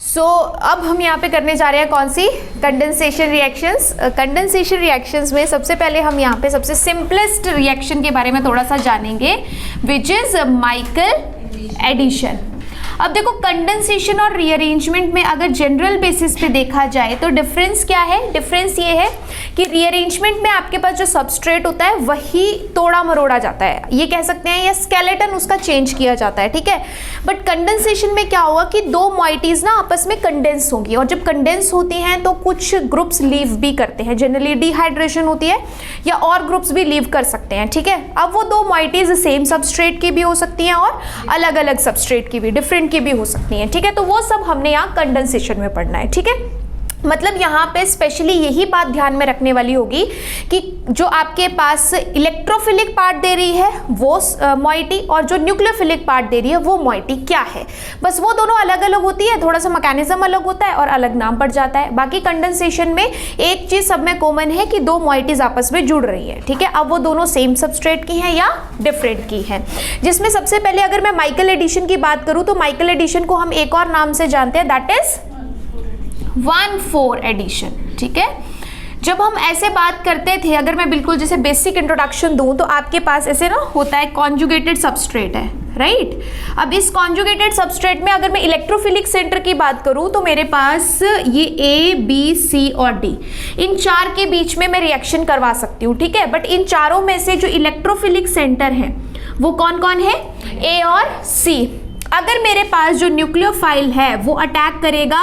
अब हम यहाँ पे करने जा रहे हैं कौन सी, कंडेंसेशन रिएक्शंस। कंडेंसेशन रिएक्शंस में सबसे पहले हम यहाँ पे सबसे सिंपलेस्ट रिएक्शन के बारे में थोड़ा सा जानेंगे, विच इज माइकल एडिशन। अब देखो कंडेंसेशन और रीअरेंजमेंट में अगर जनरल बेसिस पे देखा जाए तो डिफरेंस क्या है, डिफरेंस ये है कि रीअरेंजमेंट में आपके पास जो सबस्ट्रेट होता है वही तोड़ा मरोड़ा जाता है, ये कह सकते हैं, या स्केलेटन उसका चेंज किया जाता है, ठीक है। बट कंडेंसेशन में क्या होगा कि दो मॉइटीज ना आपस में कंडेंस होंगी, और जब कंडेंस होती हैं तो कुछ ग्रुप्स लीव भी करते हैं, जनरली डिहाइड्रेशन होती है, या और ग्रुप्स भी लीव कर सकते हैं, ठीक है। अब वो दो मॉइटीज सेम सबस्ट्रेट की भी हो सकती हैं और अलग अलग सबस्ट्रेट की भी, डिफरेंट की भी हो सकती हैं, ठीक है। तो वो सब हमने यहाँ कंडेंसेशन में पढ़ना है, ठीक है। मतलब यहाँ पे स्पेशली यही बात ध्यान में रखने वाली होगी कि जो आपके पास इलेक्ट्रोफिलिक पार्ट दे रही है वो मॉइटी, और जो न्यूक्लियोफिलिक पार्ट दे रही है वो मॉइटी क्या है, बस वो दोनों अलग अलग होती है, थोड़ा सा मैकेनिज्म अलग होता है और अलग नाम पड़ जाता है। बाकी कंडेंसेशन में एक चीज सब में कॉमन है कि दो मॉइटीज आपस में जुड़ रही है, ठीक है। अब वो दोनों सेम सबस्ट्रेट की हैं या डिफरेंट की हैं, जिसमें सबसे पहले अगर मैं माइकल एडिशन की बात करूं तो माइकल एडिशन को हम एक और नाम से जानते हैं, दैट इज 1,4 एडिशन, ठीक है। जब हम ऐसे बात करते थे, अगर मैं बिल्कुल जैसे बेसिक इंट्रोडक्शन दूं तो आपके पास ऐसे ना होता है कॉन्जुगेटेड सबस्ट्रेट है, राइट। अब इस कॉन्जुगेटेड सबस्ट्रेट में अगर मैं इलेक्ट्रोफिलिक सेंटर की बात करूं तो मेरे पास ये A, B, C और D, इन चार के बीच में मैं रिएक्शन करवा सकती हूँ, ठीक है। बट इन चारों में से जो इलेक्ट्रोफिलिक सेंटर है वो कौन कौन है, A और C। अगर मेरे पास जो न्यूक्लियोफाइल है वो अटैक करेगा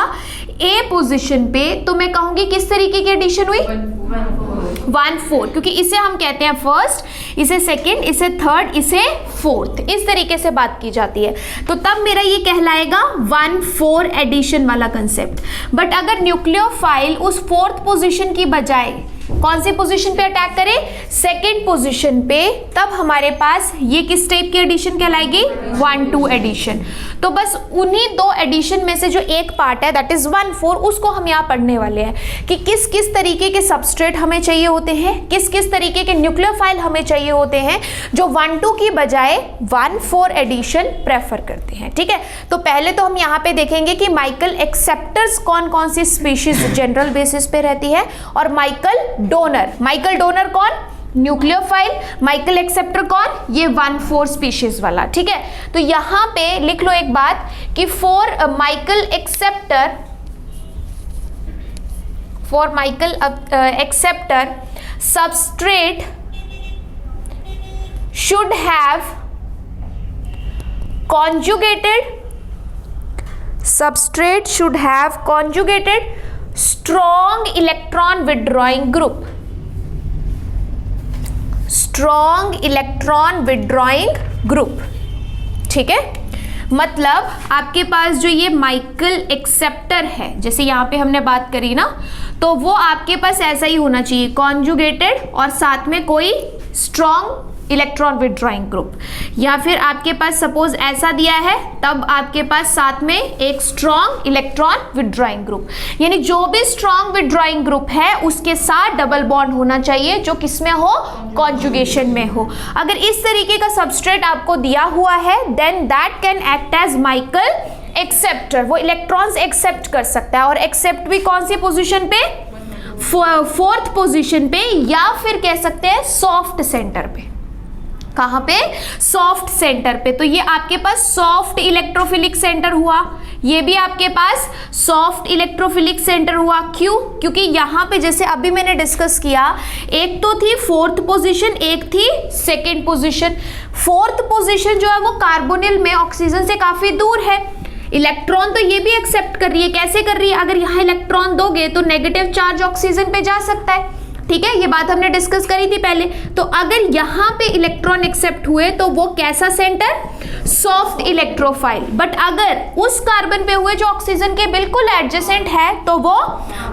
A पोजीशन पे, तो मैं कहूंगी किस तरीके की एडिशन हुई, 1,4, क्योंकि इसे हम कहते हैं फर्स्ट, इसे सेकंड, इसे थर्ड, इसे फोर्थ, इस तरीके से बात की जाती है। तो तब मेरा ये कहलाएगा 1,4 एडिशन वाला कंसेप्ट। बट अगर न्यूक्लियोफाइल उस फोर्थ पोजीशन की बजाय कौन सी पोजीशन पे अटैक करे, सेकेंड पोजीशन पे, तब हमारे पास ये किस टाइप की एडिशन कहलाएगी, 1,2 एडिशन। तो बस उन्हीं दो एडिशन में से जो एक पार्ट है दैट इज 1,4, उसको हम यहाँ पढ़ने वाले हैं कि किस किस तरीके के सबस्ट्रेट हमें चाहिए होते हैं, किस किस तरीके के न्यूक्लियोफाइल हमें चाहिए होते हैं जो 1,2 की बजाय 1,4 एडिशन प्रेफर करते हैं, ठीक है। तो पहले तो हम यहाँ पे देखेंगे कि माइकल एक्सेप्टर्स कौन कौन सी स्पीशीज जनरल बेसिस पे रहती है, और माइकल डोनर, माइकल डोनर कौन, न्यूक्लियोफाइल, माइकल एक्सेप्टर कौन, ये 1,4 स्पीशीज वाला, ठीक है। तो यहां पे लिख लो एक बात कि for Michael acceptor substrate should have conjugated strong electron withdrawing group, strong electron withdrawing group, ठीक है। मतलब आपके पास जो ये माइकल एक्सेप्टर है, जैसे यहाँ पे हमने बात करी ना, तो वो आपके पास ऐसा ही होना चाहिए, कॉन्जुगेटेड और साथ में कोई स्ट्रॉन्ग इलेक्ट्रॉन विड्रॉइंग ग्रुप। या फिर आपके पास सपोज ऐसा दिया है, तब आपके पास साथ में एक स्ट्रॉन्ग इलेक्ट्रॉन विड्रॉइंग ग्रुप, यानी जो भी स्ट्रॉन्ग विड्रॉइंग ग्रुप है उसके साथ डबल बॉन्ड होना चाहिए, जो किसमें हो, कॉन्जुगेशन में हो। अगर इस तरीके का सबस्ट्रेट आपको दिया हुआ है then that can act as Michael acceptor, वो इलेक्ट्रॉन्स एक्सेप्ट कर सकता है, और एक्सेप्ट भी कौन सी पोजिशन पे, फोर्थ पोजिशन पे, या फिर कह सकते हैं सॉफ्ट सेंटर पे। कहां पे, सॉफ्ट सेंटर पे। तो ये आपके पास सॉफ्ट इलेक्ट्रोफिलिक सेंटर हुआ, ये भी आपके पास सॉफ्ट इलेक्ट्रोफिलिक सेंटर हुआ। क्यों, क्योंकि यहां पे जैसे अभी मैंने डिस्कस किया, एक तो थी फोर्थ पोजीशन, एक थी सेकेंड पोजीशन। फोर्थ पोजीशन जो है वो कार्बोनिल में ऑक्सीजन से काफी दूर है, इलेक्ट्रॉन तो ये भी एक्सेप्ट कर रही है, कैसे कर रही है, अगर यहाँ इलेक्ट्रॉन दोगे तो नेगेटिव चार्ज ऑक्सीजन पे जा सकता है, ठीक है, ये बात हमने डिस्कस करी थी पहले। तो अगर यहाँ पे इलेक्ट्रॉन एक्सेप्ट हुए तो वो कैसा सेंटर, सॉफ्ट इलेक्ट्रोफाइल। बट अगर उस कार्बन पे हुए जो ऑक्सीजन के बिल्कुल एडजेसेंट है तो वो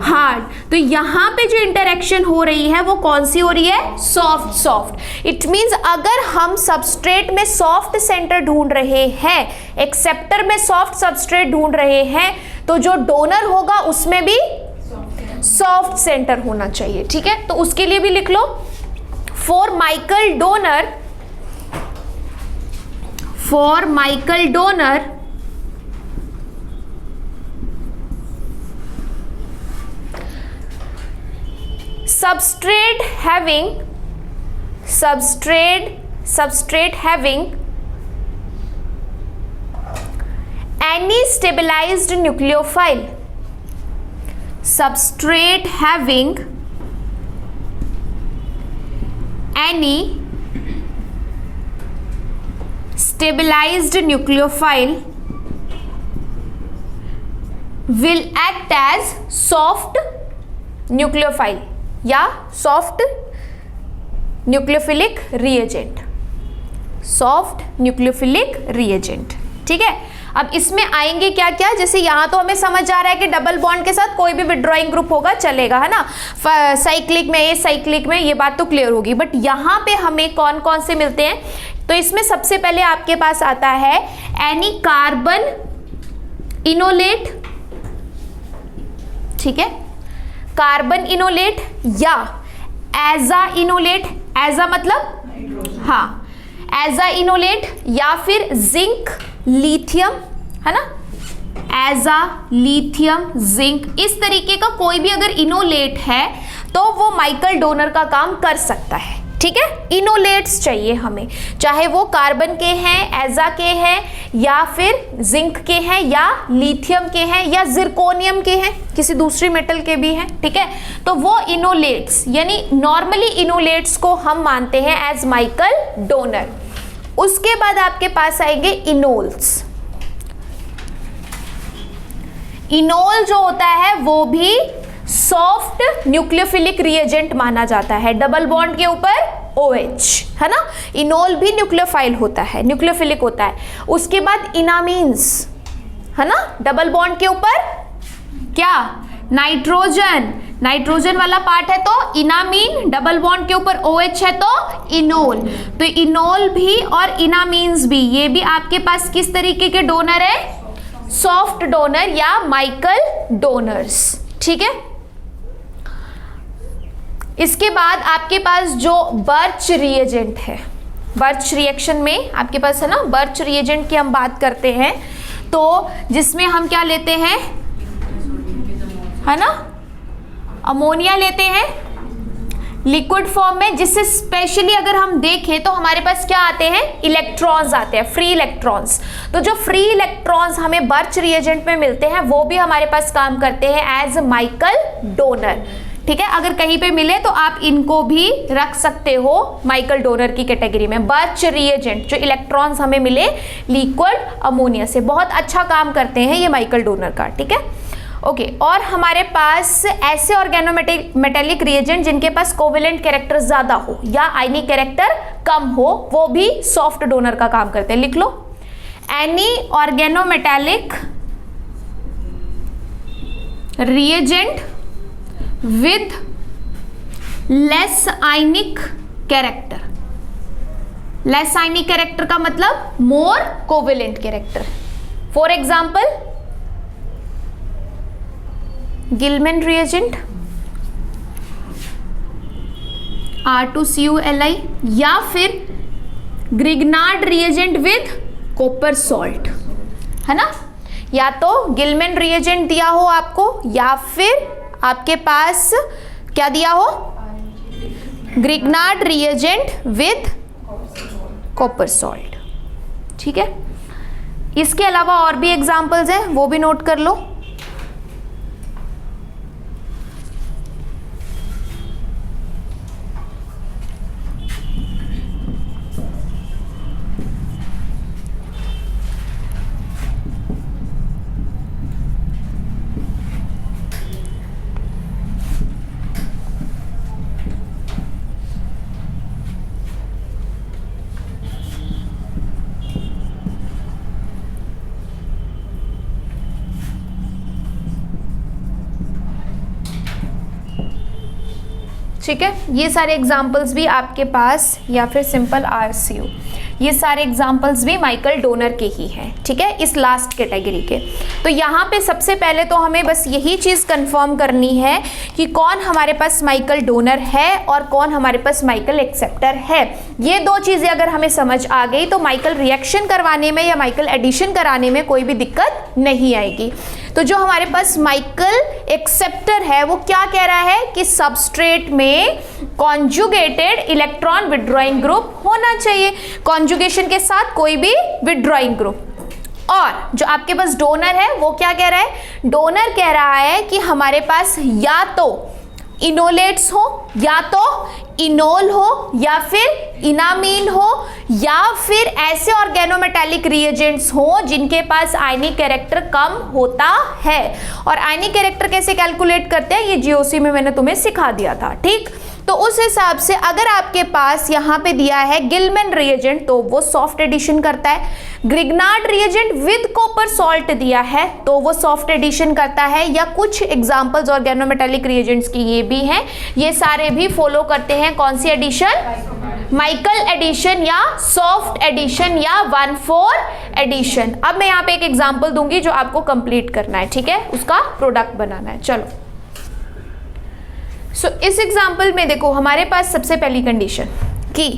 हार्ड। तो यहाँ पे जो इंटरेक्शन हो रही है वो कौन सी हो रही है, सॉफ्ट। इट मींस अगर हम सबस्ट्रेट में सॉफ्ट सेंटर ढूंढ रहे हैं, एक्सेप्टर में सॉफ्ट सबस्ट्रेट ढूंढ रहे हैं, तो जो डोनर होगा उसमें भी सॉफ्ट सेंटर होना चाहिए, ठीक है। तो उसके लिए भी लिख लो, for Michael donor substrate having any stabilized nucleophile, substrate having any stabilized nucleophile will act as soft nucleophile या soft nucleophilic reagent, soft nucleophilic reagent। ठीक है, अब इसमें आएंगे क्या क्या, जैसे यहाँ तो हमें समझ आ रहा है कि डबल बॉन्ड के साथ कोई भी विड्रॉइंग ग्रुप होगा चलेगा, है ना, साइक्लिक में, साइक्लिक में, ये बात तो क्लियर होगी। बट यहाँ पे हमें कौन कौन से मिलते हैं, तो इसमें सबसे पहले आपके पास आता है एनी कार्बन इनोलेट, ठीक है, कार्बन इनोलेट या एजा इनोलेट, एजा मतलब हाँ, एजा इनोलेट या फिर जिंक लिथियम, है ना, एजा लिथियम जिंक, इस तरीके का कोई भी अगर इनोलेट है तो वो माइकल डोनर का काम कर सकता है। ठीक है, इनोलेट्स चाहिए हमें, चाहे वो कार्बन के हैं, एजा के हैं, या फिर जिंक के हैं, या लिथियम के हैं, या जिरकोनियम के हैं, किसी दूसरी मेटल के भी हैं। ठीक है, तो वो इनोलेट्स, यानी नॉर्मली इनोलेट्स को हम मानते हैं एज माइकल डोनर। उसके बाद आपके पास आएंगे इनोल्स। इनोल जो होता है वो भी सॉफ्ट न्यूक्लियोफिलिक रिएजेंट माना जाता है, डबल बॉन्ड के ऊपर OH, है ना, इनोल भी न्यूक्लियोफाइल होता है, न्यूक्लियोफिलिक होता है। उसके बाद इनामीन्स, है ना, डबल बॉन्ड के ऊपर क्या, नाइट्रोजन, नाइट्रोजन वाला पार्ट है तो इनामीन, डबल बॉन्ड के ऊपर OH है तो इनोल। तो इनोल भी और इनामीन्स भी, ये भी आपके पास किस तरीके के डोनर है, सॉफ्ट डोनर या माइकल डोनर्स। ठीक है, इसके बाद आपके पास जो बर्च रिएजेंट है, बर्च रिएक्शन में आपके पास है ना, बर्च रिएजेंट की हम बात करते हैं, तो जिसमें हम क्या लेते हैं, है ना, अमोनिया लेते हैं लिक्विड फॉर्म में, जिससे स्पेशली अगर हम देखें तो हमारे पास क्या आते हैं, इलेक्ट्रॉन्स आते हैं, फ्री इलेक्ट्रॉन्स। तो जो फ्री इलेक्ट्रॉन्स हमें बर्च रिएजेंट में मिलते हैं वो भी हमारे पास काम करते हैं एज माइकल डोनर। ठीक है, अगर कहीं पे मिले तो आप इनको भी रख सकते हो माइकल डोनर की कैटेगरी में। बर्च रिएजेंट, जो इलेक्ट्रॉन्स हमें मिले लिक्विड अमोनिया से, बहुत अच्छा काम करते हैं ये माइकल डोनर का। ठीक है, ओके, और हमारे पास ऐसे ऑर्गेनोमेटेलिक रिएजेंट जिनके पास कोवेलेंट कैरेक्टर ज्यादा हो या आयनिक कैरेक्टर कम हो, वो भी सॉफ्ट डोनर का काम करते हैं। लिख लो, any organometallic reagent with less ionic character, less ionic character का मतलब more covalent character। for example Gilman reagent, R2CuLi, या फिर Grignard reagent with copper salt, है ना, या तो गिलमैन रिएजेंट दिया हो आपको या फिर आपके पास क्या दिया हो, Grignard reagent with copper salt. ठीक है, इसके अलावा और भी एग्जांपल्स हैं, वो भी नोट कर लो। ठीक है, ये सारे एग्जाम्पल्स भी आपके पास, या फिर सिंपल RCU। ये सारे एग्जाम्पल्स भी माइकल डोनर के ही हैं, ठीक है, इस लास्ट कैटेगरी के। तो यहाँ पे सबसे पहले तो हमें बस यही चीज़ कंफर्म करनी है कि कौन हमारे पास माइकल डोनर है और कौन हमारे पास माइकल एक्सेप्टर है। ये दो चीज़ें अगर हमें समझ आ गई तो माइकल रिएक्शन करवाने में या माइकल एडिशन कराने में कोई भी दिक्कत नहीं आएगी। तो जो हमारे पास माइकल एक्सेप्टर है वो क्या कह रहा है कि सबस्ट्रेट में कॉन्जुगेटेड इलेक्ट्रॉन विड्रॉइंग ग्रुप होना चाहिए, कॉन्जुगेशन के साथ कोई भी विड्रॉइंग ग्रुप। और जो आपके पास डोनर है वो क्या कह रहा है, डोनर कह रहा है कि हमारे पास या तो इनोलेट्स हो, या तो इनोल हो, या फिर इनामीन हो, या फिर ऐसे ऑर्गेनोमेटालिक रिएजेंट्स हो जिनके पास आयनिक कैरेक्टर कम होता है। और आयनिक कैरेक्टर कैसे कैलकुलेट करते हैं ये जीओसी में मैंने तुम्हें सिखा दिया था, ठीक। तो उस हिसाब से अगर आपके पास यहाँ पे दिया है गिलमैन रिएजेंट तो वो सॉफ्ट एडिशन करता है, Grignard reagent with copper salt दिया है तो वो सॉफ्ट एडिशन करता है, या कुछ एग्जांपल्स ऑर्गेनोमेटालिक रिएजेंट्स की ये भी हैं, ये सारे भी फॉलो करते हैं कौन सी एडिशन, माइकल एडिशन या सॉफ्ट एडिशन या 1,4 एडिशन। अब मैं यहाँ पे एक एग्जाम्पल दूंगी जो आपको कंप्लीट करना है, ठीक है, उसका प्रोडक्ट बनाना है। चलो इस एग्जाम्पल में देखो हमारे पास सबसे पहली कंडीशन कि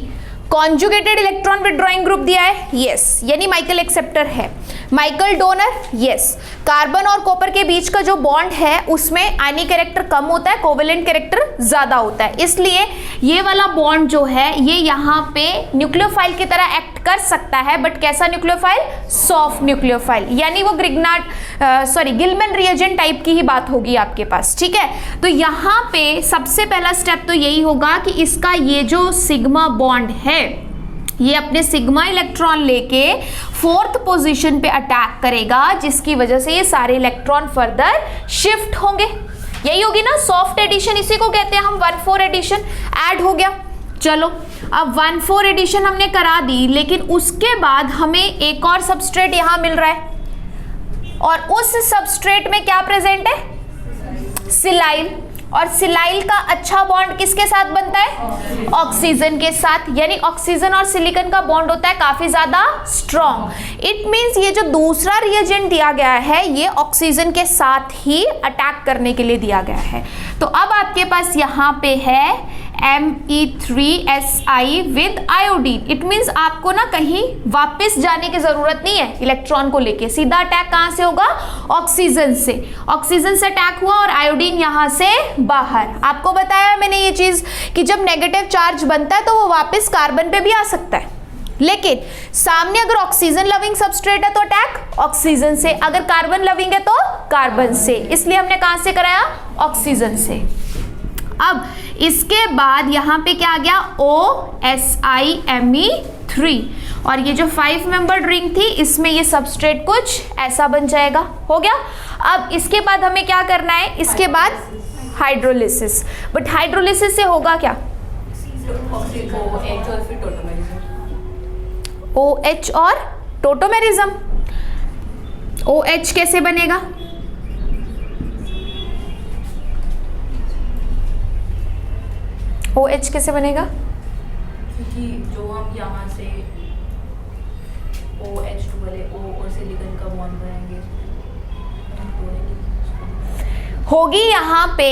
कॉन्जुगेटेड इलेक्ट्रॉन विड्रॉइंग ग्रुप दिया है, यस, यानी माइकल एक्सेप्टर है। Michael donor, yes. कार्बन और कॉपर के बीच का जो बॉन्ड है उसमें आयनिक कैरेक्टर कम होता है, कोवेलेंट कैरेक्टर ज्यादा होता है, इसलिए ये वाला बॉन्ड जो है ये यहाँ पे न्यूक्लियोफाइल की तरह एक्ट कर सकता है, बट कैसा न्यूक्लियोफाइल, सॉफ्ट न्यूक्लियोफाइल, यानी वो गिलमैन रिएजेंट टाइप की ही बात होगी आपके पास, ठीक है। तो यहाँ पे सबसे पहला स्टेप तो यही होगा कि इसका ये जो सिग्मा बॉन्ड है ये अपने सिग्मा इलेक्ट्रॉन लेके 4th पोजीशन पे अटैक करेगा, जिसकी वजह से ये सारे इलेक्ट्रॉन फर्दर शिफ्ट होंगे। यही होगी ना सॉफ्ट एडिशन, इसी को कहते हैं हम 1,4 एडिशन। ऐड हो गया, चलो अब 1,4 एडिशन हमने करा दी, लेकिन उसके बाद हमें एक और सबस्ट्रेट यहाँ मिल रहा है और उस सबस्ट्रेट में क्या प्रेजेंट है, सिलाइल। और सिलाइल का अच्छा बॉन्ड किसके साथ बनता है, ऑक्सीजन के साथ, यानी ऑक्सीजन और सिलिकॉन का बॉन्ड होता है काफी ज्यादा स्ट्रॉन्ग। इट मींस ये जो दूसरा रिएजेंट दिया गया है ये ऑक्सीजन के साथ ही अटैक करने के लिए दिया गया है। तो अब आपके पास यहाँ पे है Me3Si with iodine. It means आपको ना कहीं वापस जाने की जरूरत नहीं है इलेक्ट्रॉन को लेके, सीधा अटैक कहां से होगा, ऑक्सीजन से। ऑक्सीजन से अटैक हुआ और आयोडीन यहां से बाहर। आपको बताया मैंने ये चीज कि जब नेगेटिव चार्ज बनता है तो वो वापस कार्बन पे भी आ सकता है, लेकिन सामने अगर ऑक्सीजन लविंग सबस्ट्रेट है तो अटैक ऑक्सीजन से, अगर कार्बन लविंग है तो कार्बन से, इसलिए हमने कहां से कराया, ऑक्सीजन से। अब इसके बाद यहाँ पे क्या आ गया, OSiMe3, और ये जो 5 मेंबर्ड रिंग थी इसमें ये सबस्ट्रेट कुछ ऐसा बन जाएगा, हो गया। अब इसके बाद हमें क्या करना है, इसके बाद हाइड्रोलिसिस, बट हाइड्रोलिसिस से होगा क्या, OH और टोटोमेरिज्म। OH कैसे बनेगा, OH कैसे बनेगा, क्योंकि जो हम यहाँ से OH2 वाले O और सिलिकॉन का बॉन्ड बनाएंगे होगी यहाँ पे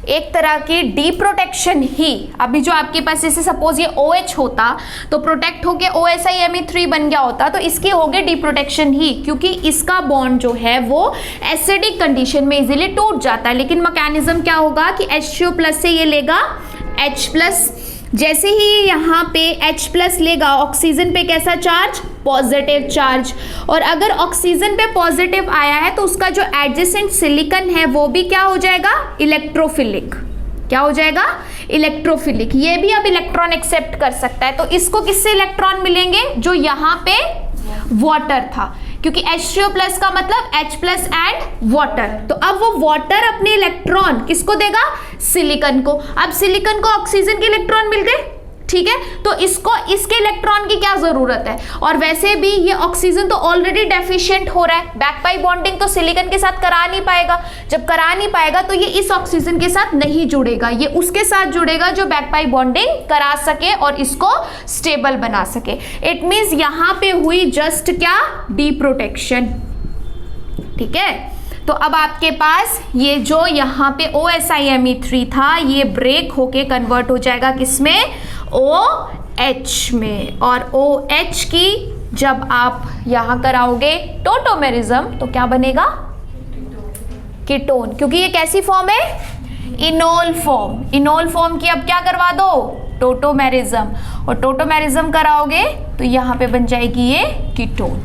एक तरह की डी प्रोटेक्शन ही। अभी जो आपके पास जैसे सपोज ये OH होता तो प्रोटेक्ट होके OSiMe3 बन गया होता, तो इसकी होगी डी प्रोटेक्शन ही, क्योंकि इसका बॉन्ड जो है वो एसिडिक कंडीशन में इजीली टूट जाता है। लेकिन मैकेनिज्म क्या होगा कि H2+ से ये लेगा H+, जैसे ही यहाँ पे H+ लेगा ऑक्सीजन पे कैसा चार्ज, पॉजिटिव चार्ज, और अगर ऑक्सीजन पे पॉजिटिव आया है तो उसका जो एडजेसेंट सिलिकॉन है वो भी क्या हो जाएगा, इलेक्ट्रोफिलिक। क्या हो जाएगा, इलेक्ट्रोफिलिक। ये भी अब इलेक्ट्रॉन एक्सेप्ट कर सकता है। तो इसको किससे इलेक्ट्रॉन मिलेंगे, जो यहाँ पे वाटर था, क्योंकि H3O+ का मतलब H+ एंड वाटर। तो अब वो वाटर अपने इलेक्ट्रॉन किसको देगा, सिलिकॉन को। अब सिलिकॉन को ऑक्सीजन के इलेक्ट्रॉन मिल गए, ठीक है, तो इसको इसके इलेक्ट्रॉन की क्या जरूरत है, और वैसे भी ये ऑक्सीजन तो ऑलरेडी डेफिशिएंट हो रहा है, बैक पाई बॉन्डिंग तो सिलिकॉन के साथ करा नहीं पाएगा, जब करा नहीं पाएगा तो ये इस ऑक्सीजन के साथ नहीं जुड़ेगा, ये उसके साथ जुड़ेगा जो बैक पाई बॉन्डिंग करा सके और इसको स्टेबल बना सके। इट मींस यहां पे हुई जस्ट क्या, डी प्रोटेक्शन, ठीक है। तो अब आपके पास ये जो यहाँ पे OSIMe3 था ये ब्रेक होके कन्वर्ट हो जाएगा किसमें, OH में, और OH की जब आप यहाँ कराओगे टोटोमेरिज्म तो क्या बनेगा, कीटोन, क्योंकि ये कैसी फॉर्म है, इनोल फॉर्म। इनोल फॉर्म की अब क्या करवा दो, टोटोमेरिज्म, और टोटोमेरिज्म कराओगे तो यहाँ पे बन जाएगी ये कीटोन।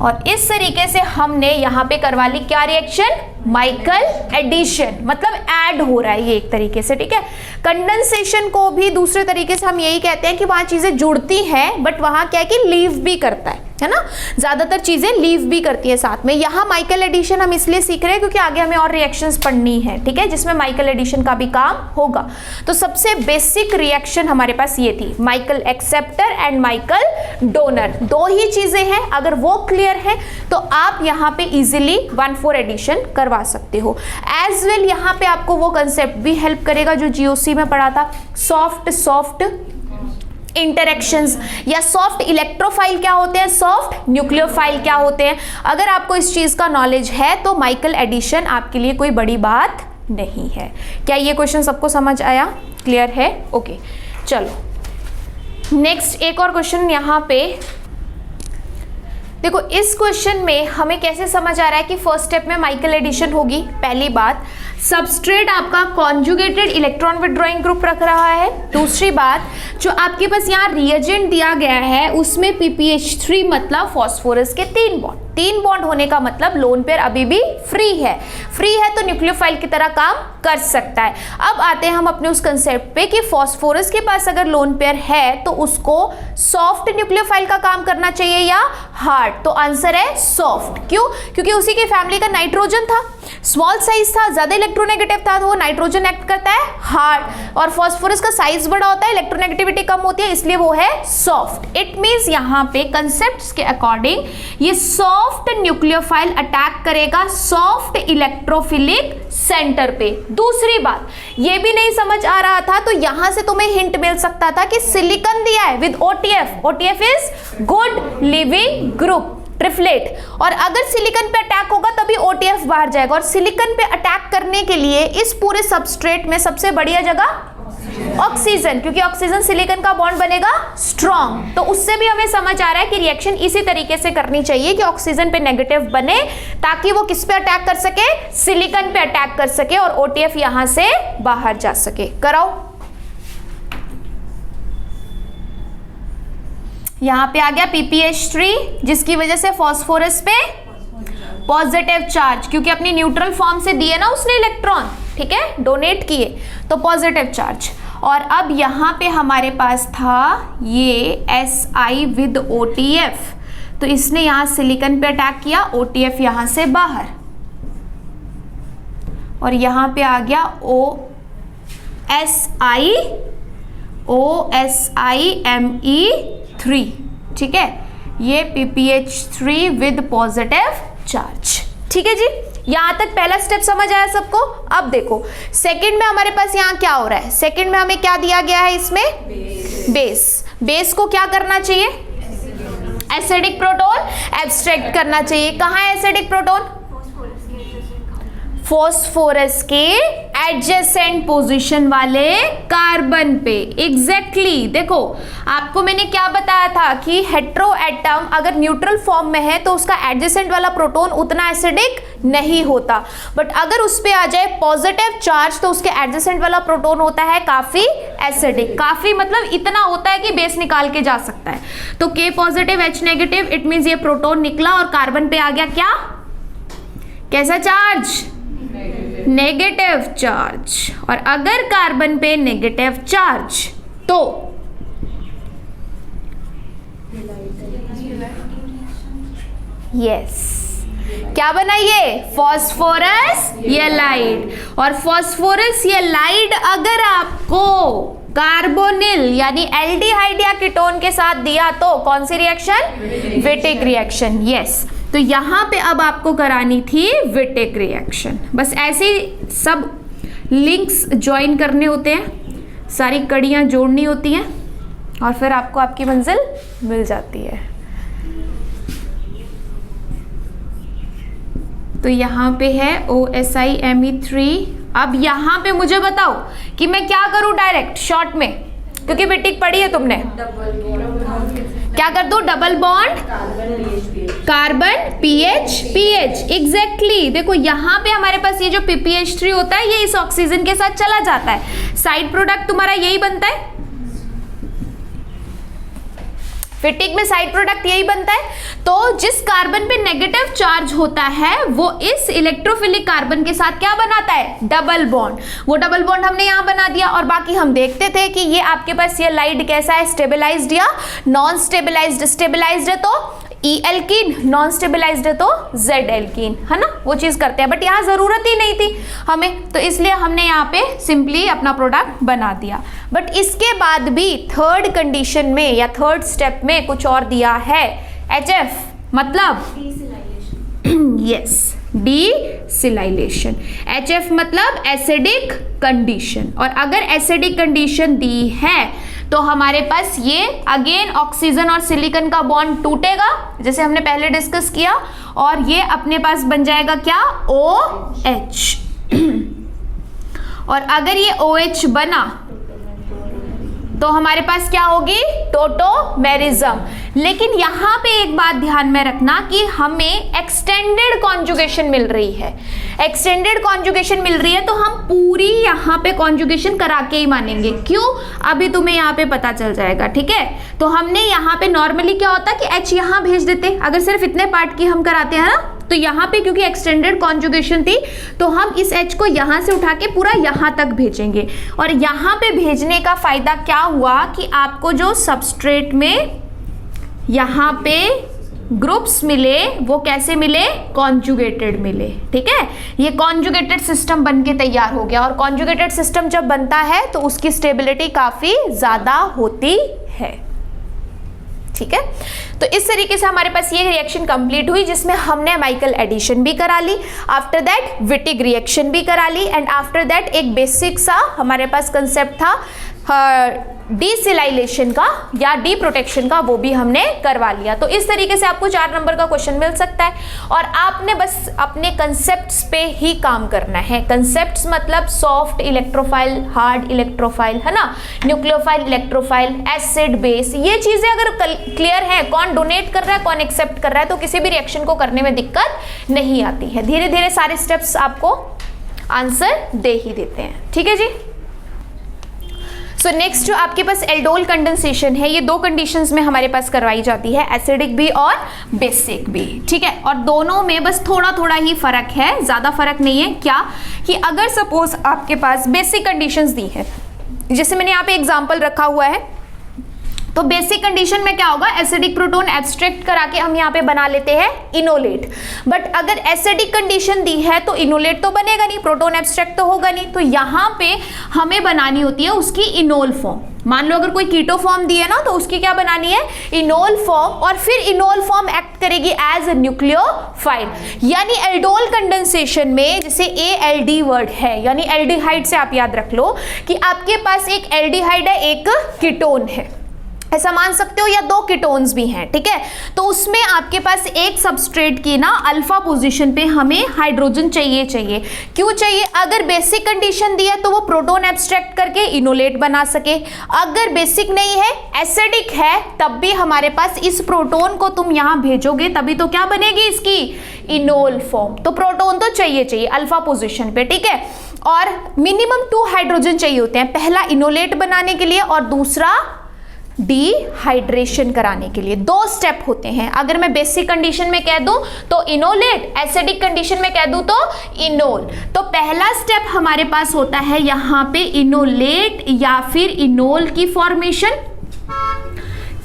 और इस तरीके से हमने यहाँ पे करवा ली क्या रिएक्शन, माइकल एडिशन, मतलब ऐड हो रहा है ये एक तरीके से, ठीक है। कंडेंसेशन को भी दूसरे तरीके से हम यही कहते हैं कि वहां चीजें जुड़ती हैं बट वहां क्या है कि लीव भी करता है ना, ज्यादातर चीजें लीव भी करती है साथ में। यहाँ माइकल एडिशन हम इसलिए सीख रहे हैं क्योंकि आगे हमें और रिएक्शंस पढ़नी है, ठीक है, जिसमें माइकल एडिशन का भी काम होगा। तो सबसे बेसिक रिएक्शन हमारे पास ये थी, Michael acceptor and Michael donor, दो ही चीजें हैं। अगर वो क्लियर है तो आप यहाँ पे इजिली 1,4 एडिशन करवा सकते हो। एज वेल यहाँ पे आपको वो कंसेप्ट भी हेल्प करेगा जो GOC में पढ़ा था, सॉफ्ट इंटरेक्शंस, या सॉफ्ट इलेक्ट्रोफाइल क्या होते हैं, सॉफ्ट न्यूक्लियोफाइल क्या होते हैं। अगर आपको इस चीज का नॉलेज है तो माइकल एडिशन आपके लिए कोई बड़ी बात नहीं है। क्या ये क्वेश्चन सबको समझ आया, क्लियर है, ओके। चलो नेक्स्ट एक और क्वेश्चन यहाँ पे देखो। इस क्वेश्चन में हमें कैसे समझ आ रहा है कि फर्स्ट स्टेप में माइकल एडिशन होगी। पहली बात, सबस्ट्रेट आपका कॉन्जुगेटेड इलेक्ट्रॉन विथड्रॉइंग ग्रुप रख रहा है। दूसरी बात, जो आपके पास यहाँ रिएजेंट दिया गया है उसमें PPH3 मतलब फॉस्फोरस के 3 बॉन्ड, 3 बॉन्ड होने का मतलब लोन पेयर अभी भी फ्री है तो न्यूक्लियोफाइल की तरह काम कर सकता है। अब आते हैं हम अपने उस कंसेप्ट पे कि फॉस्फोरस के पास अगर लोन पेयर है तो उसको सॉफ्ट न्यूक्लियोफाइल का काम करना चाहिए या हार्ड, तो आंसर है सॉफ्ट। क्यों, क्योंकि उसी की फैमिली का नाइट्रोजन था, स्मॉल साइज था, ज्यादा इलेक्ट्रोनेगेटिव था, तो वो नाइट्रोजन एक्ट करता है हार्ड, और फॉस्फोरस का साइज बड़ा होता है, इलेक्ट्रोनेगेटिविटी कम होती है, इसलिए वो है सॉफ्ट। इट मींस यहाँ पे कंसेप्ट्स के अकॉर्डिंग ये सॉफ्ट न्यूक्लियोफाइल अटैक करेगा सॉफ्ट इलेक्ट्रोफिलिक सेंटर पे। दूसरी बात, ये भी नहीं समझ आ रहा था तो यहां से तुम्हें हिंट मिल सकता था कि सिलिकॉन दिया है with OTF is good leaving group triplet, और अगर सिलिकॉन पे अटैक होगा तभी OTF बाहर जाएगा, और सिलिकॉन पे अटैक करने के लिए इस पूरे सबस्ट्रेट में सबसे बढ़िया जगह ऑक्सीजन, क्योंकि ऑक्सीजन सिलिकॉन का बॉन्ड बनेगा स्ट्रॉन्ग। तो उससे भी हमें समझ आ रहा है कि रिएक्शन इसी तरीके से करनी चाहिए कि ऑक्सीजन पे नेगेटिव बने ताकि वो किस पे अटैक कर सके, सिलिकॉन पे अटैक कर सके और OTF यहां से बाहर जा सके। कराओ, यहां पे आ गया PPH3 जिसकी वजह से फॉस्फोरस पे पॉजिटिव चार्ज, क्योंकि अपनी न्यूट्रल फॉर्म से दिए ना उसने इलेक्ट्रॉन, ठीक है, डोनेट किए, तो पॉजिटिव चार्ज। और अब यहाँ पे हमारे पास था ये Si विद OTF, तो इसने यहाँ सिलिकॉन पे अटैक किया, OTF यहाँ से बाहर, और यहाँ पे आ गया OSIMe3, ठीक है, ये PPH3 विद पॉजिटिव चार्ज, ठीक है जी। यहां तक पहला स्टेप समझ आया सबको। अब देखो सेकंड में हमारे पास यहाँ क्या हो रहा है, सेकंड में हमें क्या दिया गया है, इसमें बेस को क्या करना चाहिए, एसिडिक प्रोटोन एब्स्ट्रैक्ट करना चाहिए। कहाँ है एसिडिक प्रोटोन, फॉस्फोरस के एडजेसेंट पोजीशन वाले कार्बन पे, एग्जैक्टली। देखो आपको मैंने क्या बताया था कि हेट्रो एटम अगर न्यूट्रल फॉर्म में है तो उसका एडजेसेंट वाला प्रोटोन उतना एसिडिक नहीं होता, बट अगर उस पे आ जाए पॉजिटिव चार्ज तो उसके एडजेसेंट वाला प्रोटोन होता है काफी एसिडिक। काफी मतलब इतना होता है कि बेस निकाल के जा सकता है। तो K positive H negative, it means ये प्रोटोन निकला और कार्बन पे आ गया क्या, कैसा चार्ज, नेगेटिव चार्ज। और अगर कार्बन पे नेगेटिव चार्ज तो यस, क्या बनाइए, फॉस्फोरस येलाइड। और फॉस्फोरस येलाइड अगर आपको कार्बोनिल यानी एल्डिहाइड या कीटोन के साथ दिया तो कौन सी रिएक्शन, विटिक रिएक्शन। यस, तो यहां पे अब आपको करानी थी विटिक रिएक्शन। बस ऐसे सब लिंक्स ज्वाइन करने होते हैं, सारी कड़ियां जोड़नी होती हैं और फिर आपको आपकी मंजिल मिल जाती है। तो यहाँ पे है OSiMe3। अब यहाँ पे मुझे बताओ कि मैं क्या करूँ डायरेक्ट शॉर्ट में, क्योंकि विटिक पढ़ी है तुमने। क्या कर दो, double bond carbon PH PH। Exactly, देखो यहाँ पे हमारे पास ये जो PPH3 होता है ये इस ऑक्सीजन के साथ चला जाता है, साइड प्रोडक्ट तुम्हारा यही बनता है। विटिक में साइड प्रोडक्ट यही बनता है। तो जिस कार्बन पे नेगेटिव चार्ज होता है वो इस इलेक्ट्रोफिलिक कार्बन के साथ क्या बनाता है, डबल बॉन्ड। वो डबल बॉन्ड हमने यहाँ बना दिया और बाकी हम देखते थे कि ये आपके पास ये लाइड कैसा है, स्टेबलाइज्ड या नॉन स्टेबलाइज्ड। स्टेबलाइज्ड है तो E एल्कीन, नॉन स्टेबलाइज्ड है तो Z एल्कीन, है ना, वो चीज करते हैं। बट यहाँ जरूरत ही नहीं थी हमें, तो इसलिए हमने यहाँ पे सिंपली अपना प्रोडक्ट बना दिया। बट इसके बाद भी थर्ड कंडीशन में या थर्ड स्टेप में कुछ और दिया है, HF मतलब यस, डीसिलाइलेशन। HF मतलब एसिडिक कंडीशन। और अगर एसिडिक कंडीशन दी है तो हमारे पास ये अगेन ऑक्सीजन और सिलिकॉन का बॉन्ड टूटेगा, जैसे हमने पहले डिस्कस किया, और ये अपने पास बन जाएगा क्या, OH। और अगर ये OH बना तो हमारे पास क्या होगी, टोटोमेरिज्म। लेकिन यहाँ पे एक बात ध्यान में रखना कि हमें एक्सटेंडेड कॉन्जुगेशन मिल रही है। एक्सटेंडेड कॉन्जुगेशन मिल रही है तो हम पूरी यहाँ पे कॉन्जुगेशन करा के ही मानेंगे। क्यों, अभी तुम्हें यहाँ पे पता चल जाएगा, ठीक है। तो हमने यहाँ पे नॉर्मली क्या होता है कि H यहाँ भेज देते, अगर सिर्फ इतने पार्ट की हम कराते हैं ना, तो यहाँ पे क्योंकि एक्सटेंडेड कॉन्जुगेशन थी तो हम इस H को यहाँ से उठा के पूरा यहाँ तक भेजेंगे। और यहाँ पे भेजने का फायदा क्या हुआ कि आपको जो सबस्ट्रेट में यहाँ पे ग्रुप्स मिले वो कैसे मिले, कॉन्जुगेटेड मिले, ठीक है। ये कॉन्जुगेटेड सिस्टम बन के तैयार हो गया। और कॉन्जुगेटेड सिस्टम जब बनता है तो उसकी स्टेबिलिटी काफी ज्यादा होती है, ठीक है। तो इस तरीके से हमारे पास ये रिएक्शन कंप्लीट हुई जिसमें हमने माइकल एडिशन भी करा ली, आफ्टर दैट विटिक रिएक्शन भी करा ली, एंड आफ्टर दैट एक बेसिक सा हमारे पास कंसेप्ट था डीसिलाइलेशन का या डी प्रोटेक्शन का, वो भी हमने करवा लिया। तो इस तरीके से आपको 4 नंबर का क्वेश्चन मिल सकता है और आपने बस अपने कंसेप्ट्स पे ही काम करना है। कंसेप्ट्स मतलब सॉफ्ट इलेक्ट्रोफाइल, हार्ड इलेक्ट्रोफाइल, है ना, न्यूक्लियोफाइल, इलेक्ट्रोफाइल, एसिड, बेस, ये चीजें अगर क्लियर है, कौन डोनेट कर रहा है, कौन एक्सेप्ट कर रहा है, तो किसी भी रिएक्शन को करने में दिक्कत नहीं आती है। धीरे धीरे सारे स्टेप्स आपको आंसर दे ही देते हैं, ठीक है जी। सो नेक्स्ट जो आपके पास एल्डोल कंडेंसेशन है, ये 2 कंडीशंस में हमारे पास करवाई जाती है, एसिडिक भी और बेसिक भी, ठीक है। और दोनों में बस थोड़ा थोड़ा ही फर्क है, ज्यादा फर्क नहीं है। क्या कि अगर सपोज आपके पास बेसिक कंडीशंस दी है, जैसे मैंने यहाँ पे एग्जांपल रखा हुआ है, तो बेसिक कंडीशन में क्या होगा, एसिडिक प्रोटोन एब्स्ट्रैक्ट करा के हम यहाँ पे बना लेते हैं इनोलेट। बट अगर एसिडिक कंडीशन दी है तो इनोलेट तो बनेगा नहीं, प्रोटोन एब्स्ट्रैक्ट तो होगा नहीं, तो यहाँ पे हमें बनानी होती है उसकी इनोल फॉर्म। मान लो अगर कोई कीटो फॉर्म दी है ना, तो उसकी क्या बनानी है, इनोल फॉर्म, और फिर इनोल फॉर्म एक्ट करेगी एज अ न्यूक्लियोफाइल। यानी एल्डोल कंडेंसेशन में जैसे ALD वर्ड है, यानी एल्डिहाइड से आप याद रख लो कि आपके पास एक एल्डिहाइड है, एक कीटोन है, ऐसा मान सकते हो, या 2 कीटोन्स भी हैं, ठीक है। तो उसमें आपके पास एक सबस्ट्रेट की ना अल्फा पोजीशन पे हमें हाइड्रोजन चाहिए। क्यों चाहिए, अगर बेसिक कंडीशन दी है तो वो प्रोटोन एब्स्ट्रैक्ट करके इनोलेट बना सके। अगर बेसिक नहीं है, एसिडिक है, तब भी हमारे पास इस प्रोटोन को तुम यहाँ भेजोगे तभी तो क्या बनेगी इसकी इनोल फॉर्म। तो प्रोटोन तो चाहिए अल्फा पोजीशन पे, ठीक है। और मिनिमम 2 हाइड्रोजन चाहिए होते हैं, पहला इनोलेट बनाने के लिए और दूसरा डिहाइड्रेशन कराने के लिए। 2 स्टेप होते हैं। अगर मैं बेसिक कंडीशन में कह दूं तो इनोलेट, एसिडिक कंडीशन में कह दूं तो इनोल। तो पहला स्टेप हमारे पास होता है यहाँ पे इनोलेट या फिर इनोल की फॉर्मेशन,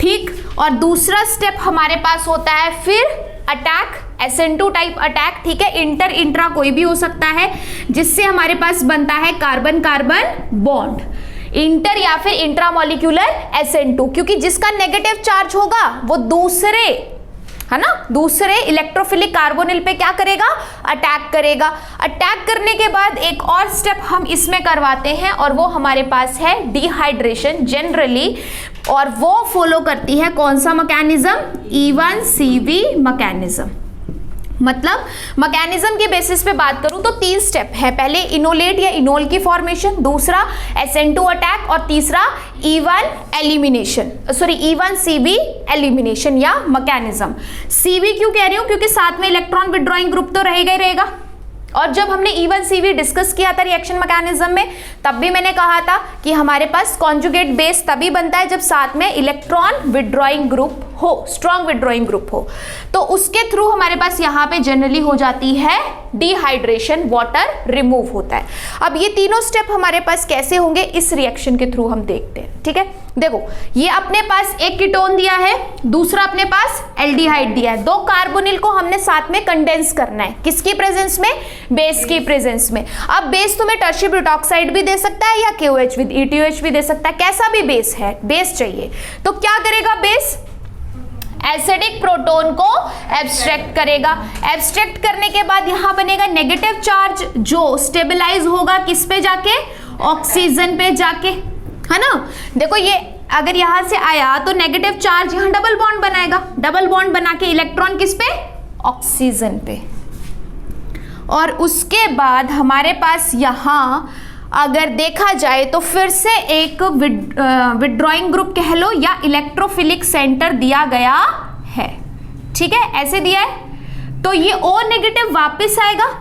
ठीक। और दूसरा स्टेप हमारे पास होता है फिर अटैक, SN2 टाइप अटैक, ठीक है। इंटर इंट्रा कोई भी हो सकता है, जिससे हमारे पास बनता है कार्बन कार्बन बॉन्ड। इंटर या फिर इंट्रामोलिक्यूलर SN2, क्योंकि जिसका नेगेटिव चार्ज होगा वो दूसरे, है ना, दूसरे इलेक्ट्रोफिलिक कार्बोनिल पे क्या करेगा, अटैक करेगा। अटैक करने के बाद एक और स्टेप हम इसमें करवाते हैं और वो हमारे पास है डिहाइड्रेशन जनरली, और वो फॉलो करती है कौन सा मैकेनिज्म, E1CV मैकेनिज्म। मतलब मैकेनिज्म के बेसिस पे बात करूं तो 3 स्टेप है, पहले इनोलेट या इनोल की फॉर्मेशन, दूसरा SN2 अटैक और तीसरा E1 elimination, sorry E1CV elimination या मैकेनिज्म। CV क्यों कह रही हूं, क्योंकि साथ में इलेक्ट्रॉन विड्रॉइंग ग्रुप तो रहेगा ही रहेगा। और जब हमने E1CV डिस्कस किया था रिएक्शन मैकेनिज्म में, तब भी मैंने कहा था कि हमारे पास कॉन्जुगेट बेस तभी बनता है जब साथ में इलेक्ट्रॉन विड्रॉइंग ग्रुप हो, स्ट्रॉन्ग विड्रॉइंग ग्रुप हो। तो उसके थ्रू हमारे पास यहाँ पे जनरली हो जाती है डिहाइड्रेशन, वाटर रिमूव होता है। अब ये तीनों स्टेप हमारे पास कैसे होंगे इस रिएक्शन के थ्रू हम देखते हैं। ठीक है, देखो ये अपने पास एक कीटोन दिया है, दूसरा अपने पास एल्डिहाइड दिया है, 2 कार्बोनिल को हमने साथ में कंडेंस करना है, किसकी प्रेजेंस में, बेस की प्रेजेंस में। अब बेस तुम्हें टर्शियरी ब्यूटॉक्साइड भी दे सकता है या KOH विद ETOH भी दे सकता है, कैसा भी बेस है, बेस चाहिए तो क्या करेगा बेस, एसिडिक प्रोटोन को एब्स्ट्रैक्ट करेगा। एब्स्ट्रैक्ट करने के बाद यहां बनेगा नेगेटिव चार्ज जो स्टेबलाइज होगा किस पे जाके, ऑक्सीजन पे जाके, है ना। देखो ये अगर यहां से आया तो नेगेटिव चार्ज यहां डबल बॉन्ड बनाएगा, डबल बॉन्ड बना के इलेक्ट्रॉन किस पे, ऑक्सीजन पे। और उसके बाद हमारे पास यहां अगर देखा जाए तो फिर से एक विड्रॉइंग ग्रुप कह लो या इलेक्ट्रोफिलिक सेंटर दिया गया है। ठीक है, ऐसे दिया है तो ये O नेगेटिव वापस आएगा